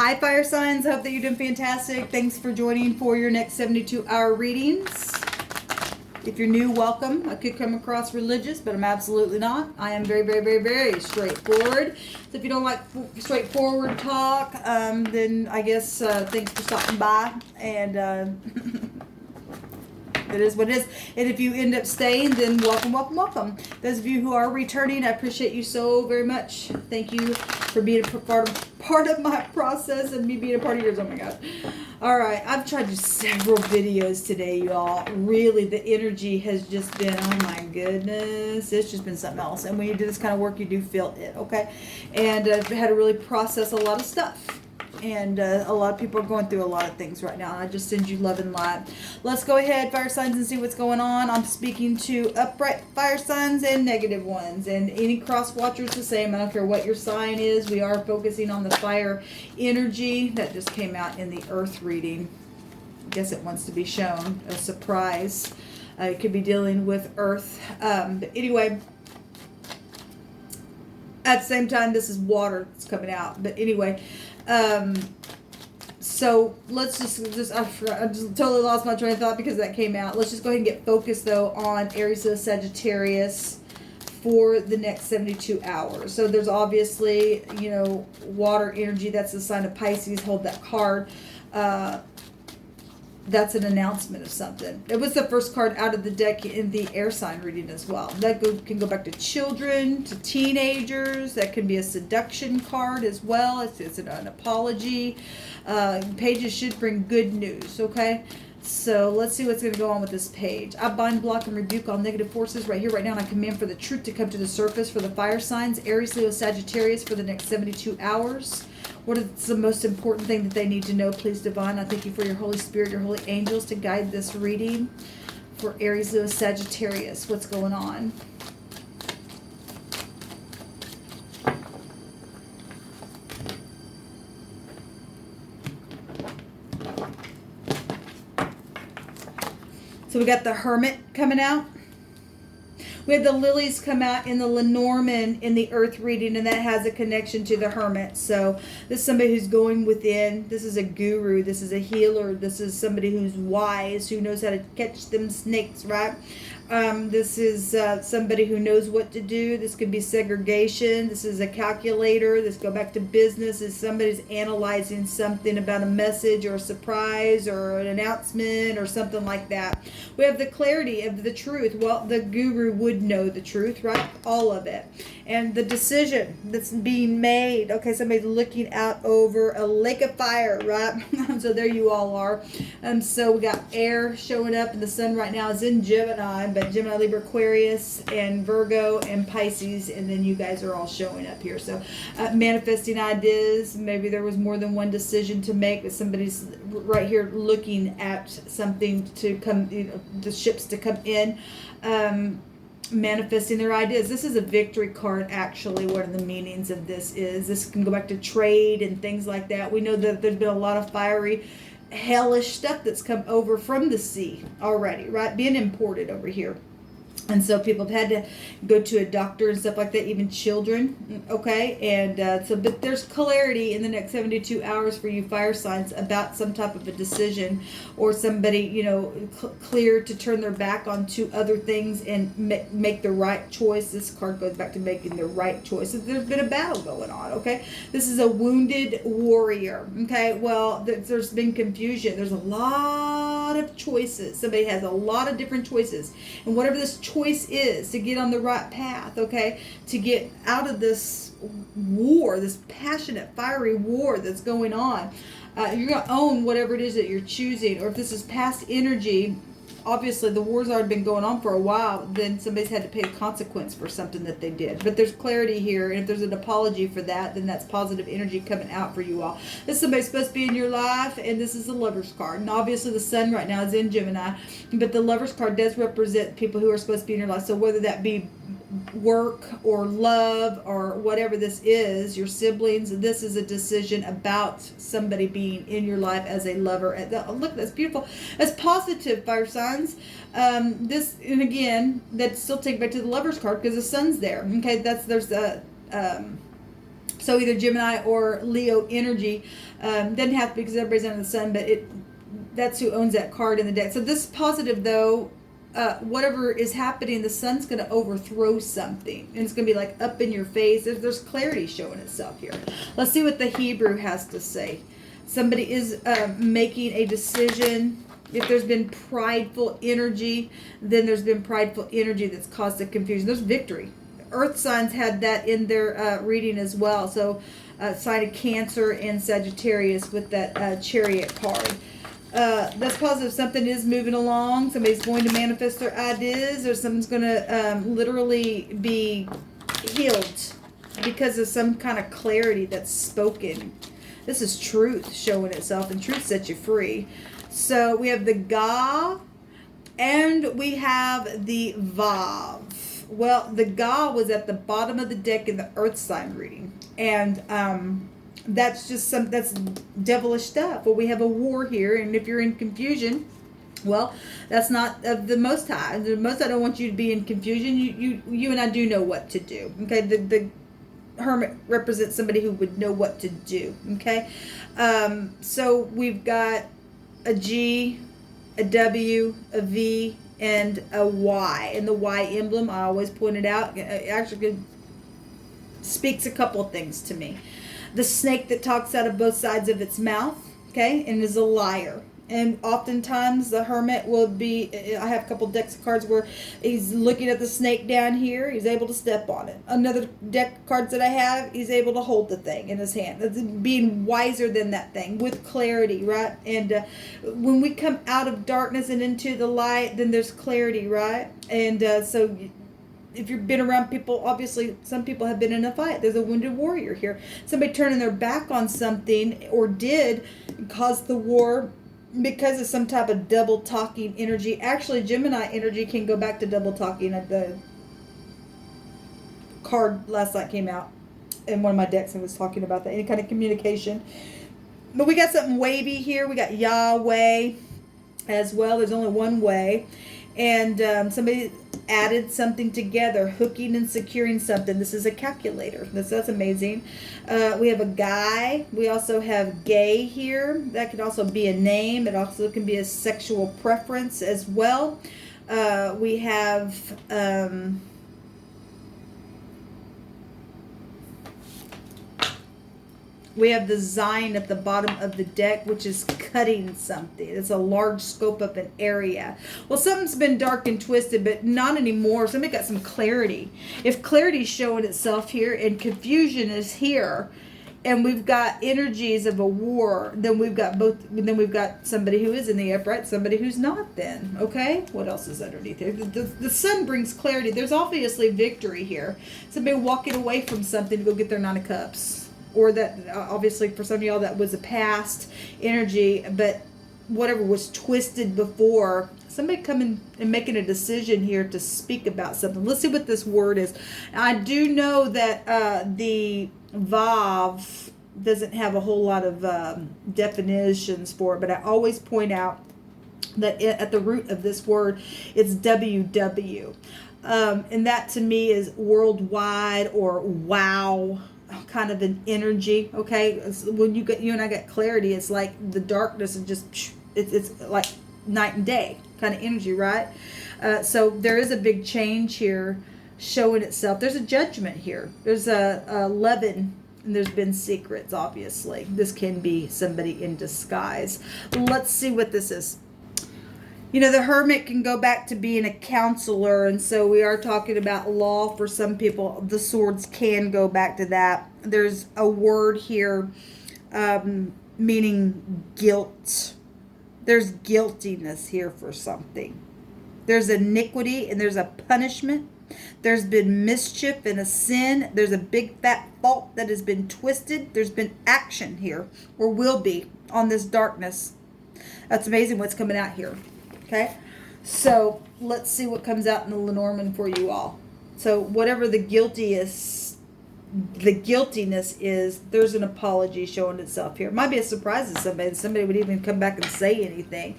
Hi, fire signs. Hope that you're doing fantastic. Thanks for joining for your next 72-hour readings. If you're new, welcome. I could come across religious, but I'm absolutely not. I am very, very, very, very straightforward. So if you don't like straightforward talk, then I guess thanks for stopping by. And it is what it is. And if you end up staying, then welcome, welcome, welcome. Those of you who are returning, I appreciate you so very much. Thank you for being a part of my process and me being a part of yours. Oh my God. All right. I've tried to do several videos today, y'all. Really, the energy has just been, oh my goodness. It's just been something else. And when you do this kind of work, you do feel it, okay? And I've had to really process a lot of stuff. And a lot of people are going through a lot of things right now. I just send you love and light. Let's go ahead, fire signs, and see what's going on. I'm speaking to upright fire signs and negative ones. And any cross watchers the same. I don't care what your sign is. We are focusing on the fire energy that just came out in the earth reading. I guess it wants to be shown. A surprise. It could be dealing with earth. But anyway, at the same time, this is water that's coming out. But anyway, so let's just I just totally lost my train of thought because that came out. Let's just go ahead and get focused though on Aries to Sagittarius for the next 72 hours. So there's obviously, you know, water energy. That's the sign of Pisces. Hold that card. That's an announcement of something. It was the first card out of the deck in the air sign reading as well. That can go back to children, to teenagers. That can be a seduction card as well. It's an apology. Pages should bring good news, okay? So let's see what's going to go on with this page. I bind, block, and rebuke all negative forces right here, right now, and I command for the truth to come to the surface for the fire signs, Aries, Leo, Sagittarius, for the next 72 hours. What is the most important thing that they need to know? Please, Divine, I thank you for your Holy Spirit, your holy angels to guide this reading for Aries, Leo, Sagittarius. What's going on? So we got the Hermit coming out. We had the lilies come out in the Lenormand in the earth reading, and that has a connection to the Hermit. So this is somebody who's going within. This is a guru. This is a healer. This is somebody who's wise, who knows how to catch them snakes, right? This is somebody who knows what to do. This could be segregation. This is a calculator. This go back to business. This somebody's analyzing something about a message or a surprise or an announcement or something like that. We have the clarity of the truth. Well, the guru would know the truth, right? All of it. And the decision that's being made. Okay, somebody's looking out over a lake of fire, right? So there you all are. So we got air showing up, and the sun right now is in Gemini, but Gemini, Libra, Aquarius, and Virgo, and Pisces, and then you guys are all showing up here. So manifesting ideas. Maybe there was more than one decision to make, but somebody's right here looking at something to come, you know, the ships to come in. Manifesting their ideas. This is a victory card, actually. What are the meanings of this is? This can go back to trade and things like that. We know that there's been a lot of fiery, hellish stuff that's come over from the sea already, right? Being imported over here. And so people have had to go to a doctor and stuff like that, even children, okay? And so, but there's clarity in the next 72 hours for you fire signs about some type of a decision, or somebody, you know, clear to turn their back on two other things and make the right choice. This card goes back to making the right choice. There's been a battle going on, okay? This is a wounded warrior, okay? Well, there's been confusion. There's a lot of choices. Somebody has a lot of different choices. And whatever this choice is to get on the right path, okay, to get out of this war, this passionate, fiery war that's going on, you're going to own whatever it is that you're choosing. Or if this is past energy, obviously the war's already been going on for a while, then somebody's had to pay a consequence for something that they did. But there's clarity here, and if there's an apology for that, then that's positive energy coming out for you all. This is somebody supposed to be in your life, and this is the Lover's card. And obviously the sun right now is in Gemini, but the Lover's card does represent people who are supposed to be in your life. So whether that be work or love or whatever this is, your siblings, this is a decision about somebody being in your life as a lover. Look, that's beautiful. That's positive, fire signs. This, and again, that's still take back to the Lover's card because the sun's there. Okay, there's a So either Gemini or Leo energy. Doesn't have to be because everybody's under the sun, but that's who owns that card in the deck. So this positive, though, whatever is happening, the sun's going to overthrow something. And it's going to be like up in your face. There's clarity showing itself here. Let's see what the Hebrew has to say. Somebody is making a decision. If there's been prideful energy, then there's been prideful energy that's caused the confusion. There's victory. Earth signs had that in their reading as well. So sign of Cancer and Sagittarius with that Chariot card. That's positive. Something is moving along. Somebody's going to manifest their ideas, or someone's going to literally be healed because of some kind of clarity that's spoken. This is truth showing itself, and truth sets you free. So we have the Ga, and we have the Vav. Well, the Ga was at the bottom of the deck in the Earth sign reading, and that's just that's devilish stuff. Well, we have a war here, and if you're in confusion, well, that's not of the Most High. The Most High don't want you to be in confusion. You and I do know what to do. Okay, the Hermit represents somebody who would know what to do. Okay, so we've got a G, a W, a V, and a Y. And the Y emblem, I always point it out, it actually speaks a couple of things to me. The snake that talks out of both sides of its mouth, okay, and is a liar. And oftentimes the Hermit will be, I have a couple decks of cards where he's looking at the snake down here. He's able to step on it. Another deck of cards that I have, he's able to hold the thing in his hand. It's being wiser than that thing with clarity, right? And when we come out of darkness and into the light, then there's clarity, right? And so if you've been around people, obviously some people have been in a fight. There's a wounded warrior here. Somebody turning their back on something, or did cause the war because of some type of double talking energy. Actually, Gemini energy can go back to double talking. At the card last night came out in one of my decks and was talking about that, any kind of communication. But we got something wavy here. We got Yahweh as well. There's only one way. And somebody added something together, hooking and securing something. This is a calculator. That's amazing. We have a guy. We also have gay here. That could also be a name. It also can be a sexual preference as well. We have the Zion at the bottom of the deck, which is cutting something. It's a large scope of an area. Well, something's been dark and twisted, but not anymore. Somebody got some clarity. If clarity's showing itself here and confusion is here, and we've got energies of a war, then we've got both. Then we've got somebody who is in the upright, somebody who's not. Then, okay, what else is underneath here? The sun brings clarity. There's obviously victory here. Somebody walking away from something to go get their Nine of Cups. Or that, obviously, for some of y'all, that was a past energy, but whatever was twisted before, somebody coming and making a decision here to speak about something. Let's see what this word is. I do know that the Vav doesn't have a whole lot of definitions for it, but I always point out that at the root of this word, it's WW. And that to me is worldwide or wow kind of an energy. Okay, when you and I got clarity, it's like the darkness and just it's like night and day kind of energy, right? So there is a big change here showing itself. There's a judgment here. There's a leaven, and there's been secrets. Obviously, this can be somebody in disguise. Let's see what this is. You know, the Hermit can go back to being a counselor, and so we are talking about law for some people. The swords can go back to that. There's a word here meaning guilt. There's guiltiness here for something. There's iniquity and there's a punishment. There's been mischief and a sin. There's a big fat fault that has been twisted. There's been action here, or will be, on this darkness. That's amazing what's coming out here. Okay, so let's see what comes out in the Lenormand for you all. So whatever the guilty is the guiltiness is there's an apology showing itself here. It might be a surprise to somebody. Somebody would even come back and say anything.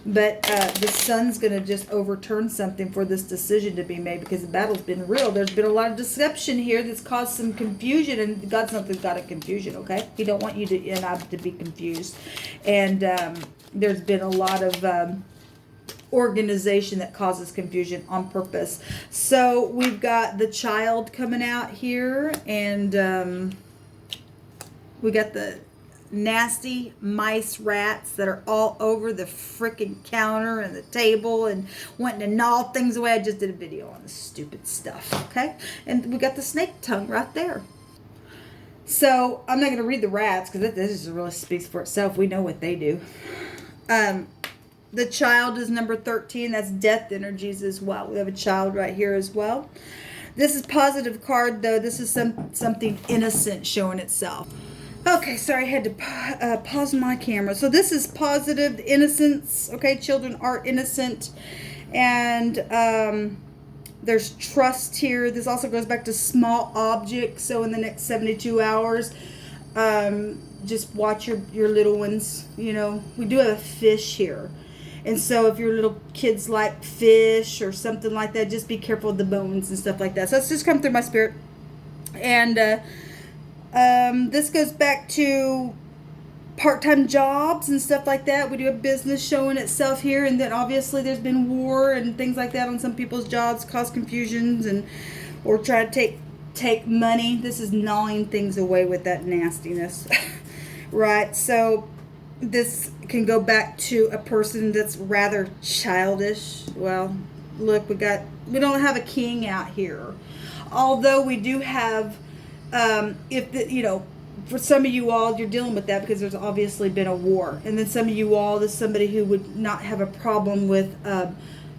But the sun's going to just overturn something for this decision to be made, because the battle's been real. There's been a lot of deception here that's caused some confusion, and God's not the God of confusion, okay? He don't want you to and I to be confused. And there's been a lot of organization that causes confusion on purpose. So we've got the child coming out here, and we got the nasty mice rats that are all over the freaking counter and the table and wanting to gnaw things away. I just did a video on this stupid stuff, okay? And we got the snake tongue right there. So I'm not going to read the rats because this just really speaks for itself. We know what they do. The child is number 13. That's death energies as well. We have a child right here as well. This is positive card, though. This is something innocent showing itself. Okay, sorry, I had to pause my camera. So this is positive innocence. Okay, children are innocent. And there's trust here. This also goes back to small objects. So in the next 72 hours, just watch your little ones. You know, we do have a fish here. And so if your little kids like fish or something like that, just be careful of the bones and stuff like that. So it's just come through my spirit. And this goes back to part-time jobs and stuff like that. We do have business showing itself here. And then obviously there's been war and things like that on some people's jobs, cause confusions and or try to take money. This is gnawing things away with that nastiness. Right? So this can go back to a person that's rather childish. Well, look, we don't have a king out here. Although we do have, for some of you all, you're dealing with that because there's obviously been a war. And then some of you all, there's somebody who would not have a problem with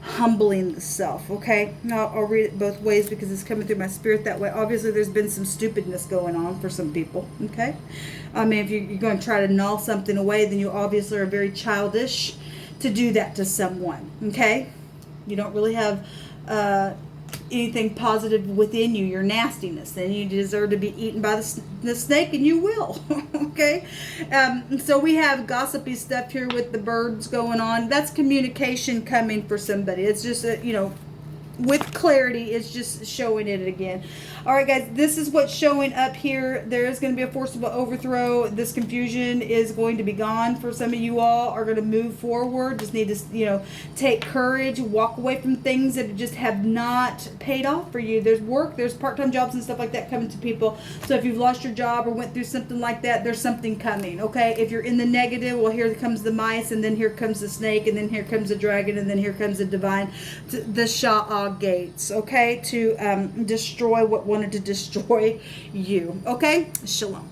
humbling the self, okay? Now, I'll read it both ways because it's coming through my spirit that way. Obviously, there's been some stupidness going on for some people, okay? I mean, if you're going to try to gnaw something away, then you obviously are very childish to do that to someone, okay? You don't really have anything positive within you, your nastiness. Then you deserve to be eaten by the snake, and you will. Okay? So we have gossipy stuff here with the birds going on. That's communication coming for somebody. It's just, with clarity, it's just showing it again. All right, guys, this is what's showing up here. There is going to be a forcible overthrow. This confusion is going to be gone. For some of you all are going to move forward. Just need to, take courage, walk away from things that just have not paid off for you. There's work, there's part-time jobs and stuff like that coming to people. So if you've lost your job or went through something like that, there's something coming, okay? If you're in the negative, well, here comes the mice, and then here comes the snake, and then here comes the dragon, and then here comes the divine, the ShAhH gates, okay? To destroy what wanted to destroy you, okay? Shalom.